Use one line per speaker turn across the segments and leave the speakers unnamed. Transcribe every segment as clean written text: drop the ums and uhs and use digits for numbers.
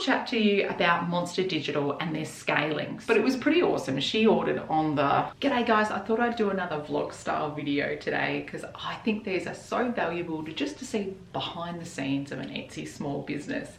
chat to you about Monster Digital and their scaling. But it was pretty awesome. She ordered on the, g'day guys, I thought I'd do another vlog style video today because I think these are so valuable to see behind the scenes of an Etsy small business.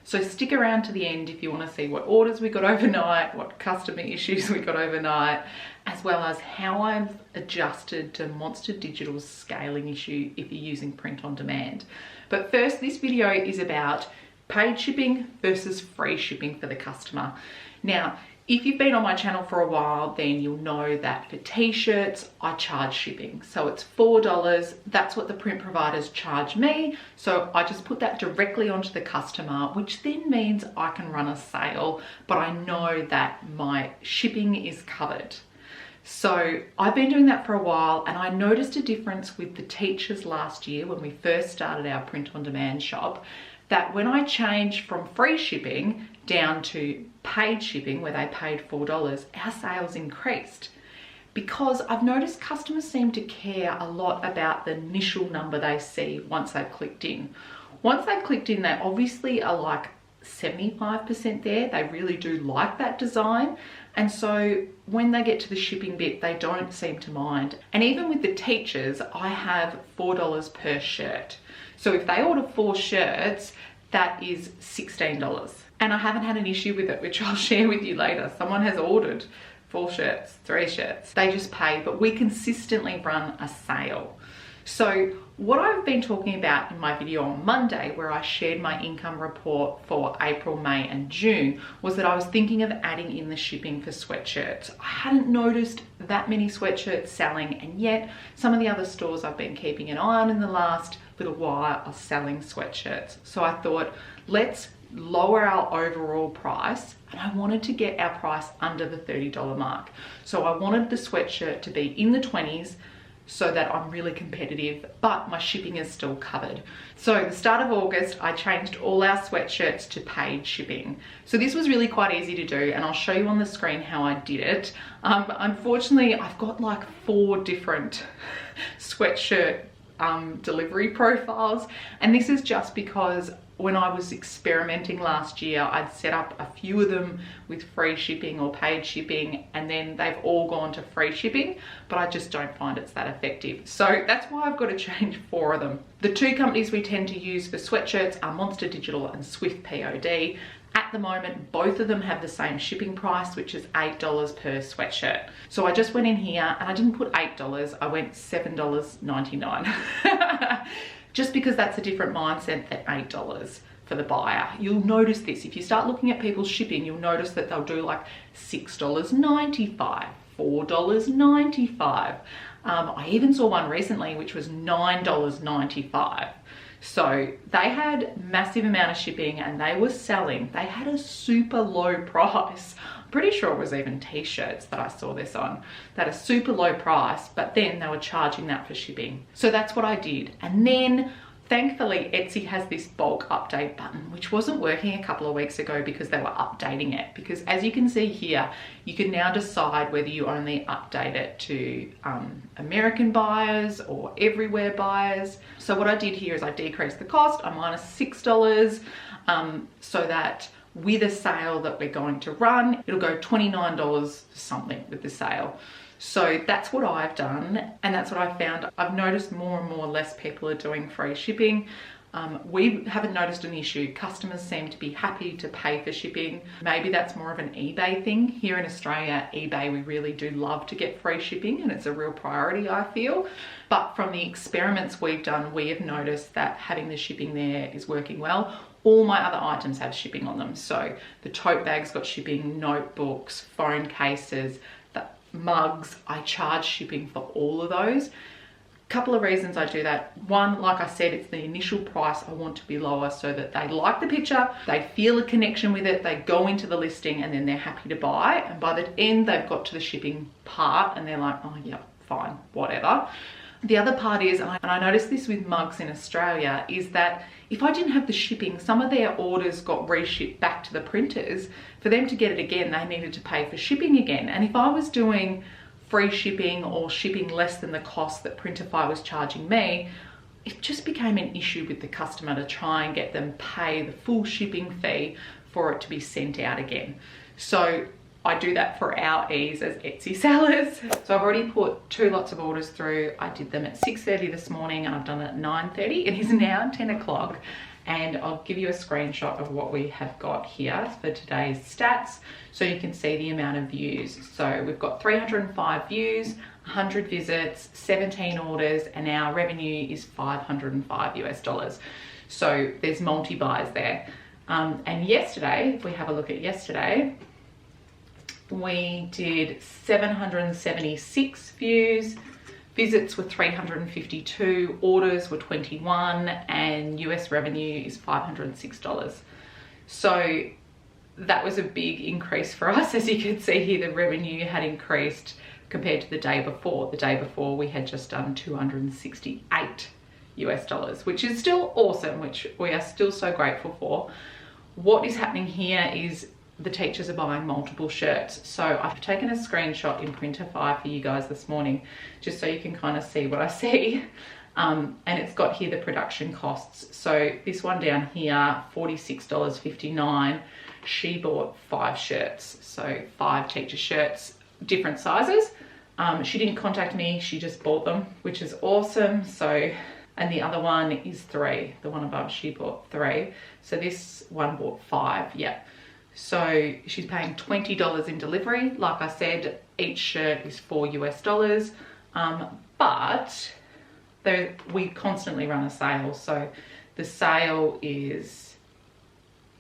So stick around to the end if you want to see what orders we got overnight, what customer issues we got overnight, as well as how I've adjusted to Monster Digital's scaling issue if you're using print on demand. But first, this video is about paid shipping versus free shipping for the customer. Now, if you've been on my channel for a while, then you'll know that for t-shirts, I charge shipping. So it's $4. That's what the print providers charge me. So I just put that directly onto the customer, which then means I can run a sale, but I know that my shipping is covered. So I've been doing that for a while, and I noticed a difference with the teachers last year when we first started our print on demand shop, that when I changed from free shipping down to paid shipping, where they paid $4, our sales increased. Because I've noticed customers seem to care a lot about the initial number they see once they've clicked in. Once they've clicked in, they obviously are like 75% there. They really do like that design. And so when they get to the shipping bit, they don't seem to mind. And even with the teachers, I have $4 per shirt. So if they order 4 shirts, that is $16. And I haven't had an issue with it, which I'll share with you later. Someone has ordered 4 shirts, 3 shirts. They just pay, but we consistently run a sale. So what I've been talking about in my video on Monday, where I shared my income report for April, May and June, was that I was thinking of adding in the shipping for sweatshirts. I hadn't noticed that many sweatshirts selling, and yet some of the other stores I've been keeping an eye on in the last little while are selling sweatshirts. So I thought, let's lower our overall price, and I wanted to get our price under the $30 mark. So I wanted the sweatshirt to be in the 20s so that I'm really competitive, but my shipping is still covered. So the start of August, I changed all our sweatshirts to paid shipping. So this was really quite easy to do, and I'll show you on the screen how I did it. Unfortunately, I've got like 4 different sweatshirt delivery profiles, and this is just because when I was experimenting last year, I'd set up a few of them with free shipping or paid shipping, and then they've all gone to free shipping, but I just don't find it's that effective. So that's why I've got to change 4 of them. The 2 companies we tend to use for sweatshirts are Monster Digital and Swift POD. At the moment, both of them have the same shipping price, which is $8 per sweatshirt. So I just went in here and I didn't put $8, I went $7.99. Just because that's a different mindset than $8 for the buyer. You'll notice this, if you start looking at people's shipping, you'll notice that they'll do like $6.95, $4.95. I even saw one recently which was $9.95. So they had massive amount of shipping, and they were selling, they had a super low price. I'm pretty sure it was even t-shirts that I saw this on. They had a super low price, but then they were charging that for shipping. So that's what I did. And then thankfully Etsy has this bulk update button, which wasn't working a couple of weeks ago because they were updating it. Because as you can see here, you can now decide whether you only update it to American buyers or everywhere buyers. So what I did here is I decreased the cost, I'm minus $6, so that with a sale that we're going to run, it'll go $29 something with the sale. So that's what I've done, and that's what I found. I've noticed more and more less people are doing free shipping. We haven't noticed an issue. Customers seem to be happy to pay for shipping. Maybe that's more of an eBay thing. Here in Australia, eBay, we really do love to get free shipping, and it's a real priority, I feel. But from the experiments we've done, we have noticed that having the shipping there is working well. All my other items have shipping on them. So the tote bag's got shipping, notebooks, phone cases, the mugs. I charge shipping for all of those. Couple of reasons I do that. One, like I said, it's the initial price I want to be lower so that they like the picture, they feel a connection with it, they go into the listing, and then they're happy to buy. And by the end, they've got to the shipping part and they're like, oh yeah, fine, whatever. The other part is, and I noticed this with mugs in Australia, is that if I didn't have the shipping, some of their orders got reshipped back to the printers. For them to get it again, they needed to pay for shipping again. And if I was doing free shipping or shipping less than the cost that Printify was charging me, it just became an issue with the customer to try and get them pay the full shipping fee for it to be sent out again. So I do that for our ease as Etsy sellers. So I've already put 2 lots of orders through. I did them at 6:30 this morning and I've done it at 9:30. It is now 10 o'clock and I'll give you a screenshot of what we have got here for today's stats so you can see the amount of views. So we've got 305 views, 100 visits, 17 orders, and our revenue is $505 US. So there's multi-buys there. And yesterday, if we have a look at yesterday, we did 776 views, visits were 352, orders were 21, and US revenue is $506. So that was a big increase for us. As you can see here, the revenue had increased compared to the day before. The day before we had just done 268 US dollars, which is still awesome, which we are still so grateful for. What is happening here is the teachers are buying multiple shirts. So I've taken a screenshot in Printify for you guys this morning, just so you can kind of see what I see. And it's got here the production costs. So this one down here, $46.59. She bought 5 shirts. So 5 teacher shirts, different sizes. She didn't contact me, she just bought them, which is awesome. So, and the other one is 3. The one above, she bought 3. So this one bought 5, yeah. So she's paying $20 in delivery. Like I said, each shirt is $4 US. But we constantly run a sale. So the sale is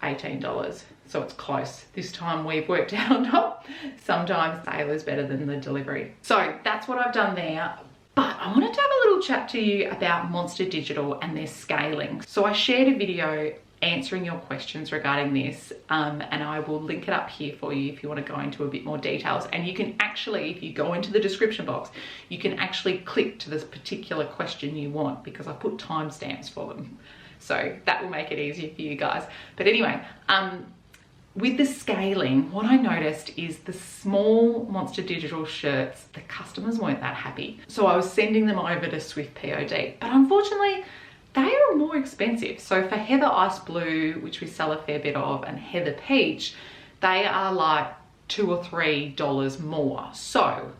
$18. So it's close. This time we've worked out on top. Sometimes sale is better than the delivery. So that's what I've done there. But I wanted to have a little chat to you about Monster Digital and their scaling. So I shared a video answering your questions regarding this, and I will link it up here for you if you want to go into a bit more details. And you can actually, if you go into the description box, you can actually click to this particular question you want, because I put timestamps for them. So that will make it easier for you guys. But anyway, with the scaling, what I noticed is the small Monster Digital shirts, the customers weren't that happy. So I was sending them over to Swift POD, but unfortunately, they are more expensive. So for Heather Ice Blue, which we sell a fair bit of, and Heather Peach, they are like $2 or $3 more. So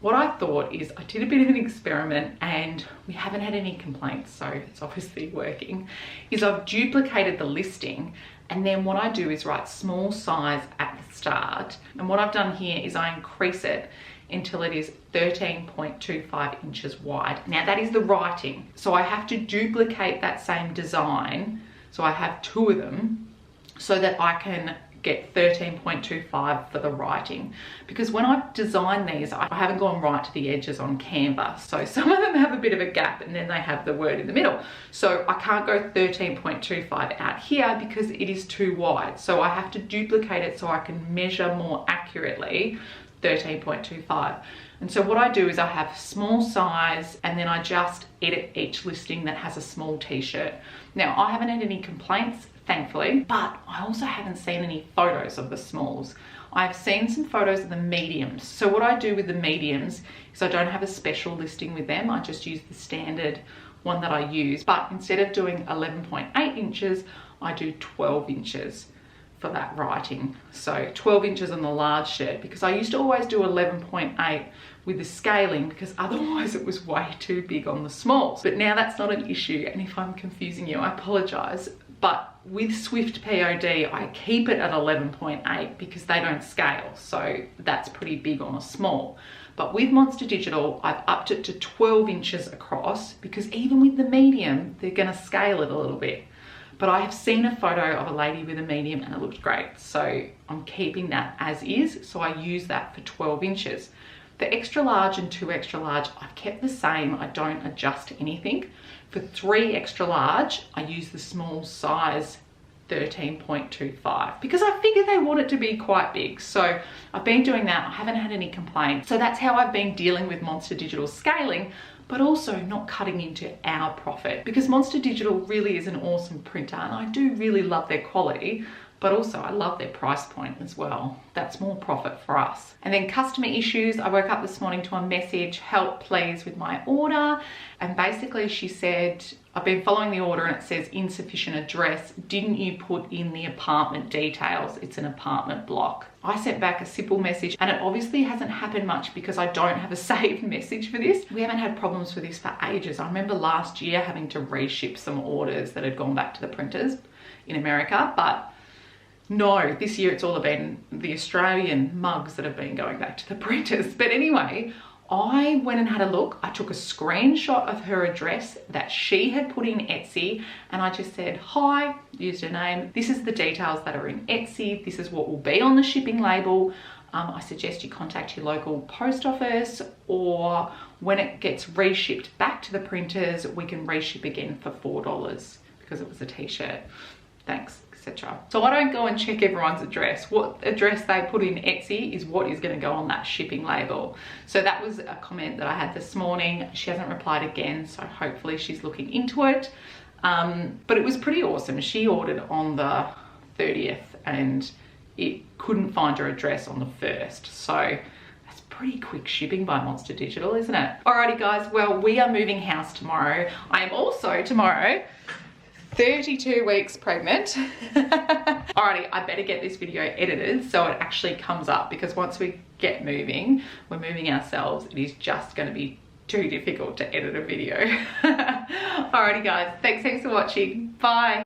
what I thought is I did a bit of an experiment and we haven't had any complaints, so it's obviously working, is I've duplicated the listing, and then what I do is write small size at the start. And what I've done here is I increase it until it is 13.25 inches wide. Now that is the writing. So I have to duplicate that same design. So I have 2 of them so that I can get 13.25 for the writing. Because when I've designed these, I haven't gone right to the edges on Canva. So some of them have a bit of a gap and then they have the word in the middle. So I can't go 13.25 out here because it is too wide. So I have to duplicate it so I can measure more accurately 13.25. And so what I do is I have small size and then I just edit each listing that has a small t-shirt. Now I haven't had any complaints, thankfully, but I also haven't seen any photos of the smalls. I've seen some photos of the mediums. So what I do with the mediums is I don't have a special listing with them. I just use the standard one that I use, but instead of doing 11.8 inches, I do 12 inches. For that writing. So 12 inches on the large shirt, because I used to always do 11.8 with the scaling because otherwise it was way too big on the smalls. But now that's not an issue, and if I'm confusing you, I apologize. But with Swift POD, I keep it at 11.8 because they don't scale. So that's pretty big on a small. But with Monster Digital, I've upped it to 12 inches across because even with the medium, they're gonna scale it a little bit. But I have seen a photo of a lady with a medium and it looked great. So I'm keeping that as is. So I use that for 12 inches. The extra large and 2 extra large, I've kept the same. I don't adjust anything. For 3 extra large, I use the small size 13.25 because I figure they want it to be quite big. So I've been doing that. I haven't had any complaints. So that's how I've been dealing with Monster Digital scaling, but also not cutting into our profit, because Monster Digital really is an awesome printer and I do really love their quality, but also I love their price point as well. That's more profit for us. And then customer issues. I woke up this morning to a message, help please with my order. And basically she said, I've been following the order and it says insufficient address. Didn't you put in the apartment details? It's an apartment block. I sent back a simple message, and it obviously hasn't happened much because I don't have a saved message for this. We haven't had problems with this for ages. I remember last year having to reship some orders that had gone back to the printers in America, but no, this year it's all been the Australian mugs that have been going back to the printers. But anyway, I went and had a look. I took a screenshot of her address that she had put in Etsy, and I just said, hi, used her name. This is the details that are in Etsy. This is what will be on the shipping label. I suggest you contact your local post office, or when it gets reshipped back to the printers, we can reship again for $4 because it was a t-shirt. Thanks, etc. So I don't go and check everyone's address. What address they put in Etsy is what is going to go on that shipping label. So that was a comment that I had this morning. She hasn't replied again, so hopefully she's looking into it. But it was pretty awesome. She ordered on the 30th and it couldn't find her address on the 1st. So that's pretty quick shipping by Monster Digital, isn't it? Alrighty guys, well, we are moving house tomorrow. I am also tomorrow 32 weeks pregnant. Alrighty, I better get this video edited so it actually comes up, because once we get moving, we're moving ourselves, it is just going to be too difficult to edit a video. Alrighty guys, thanks for watching. Bye.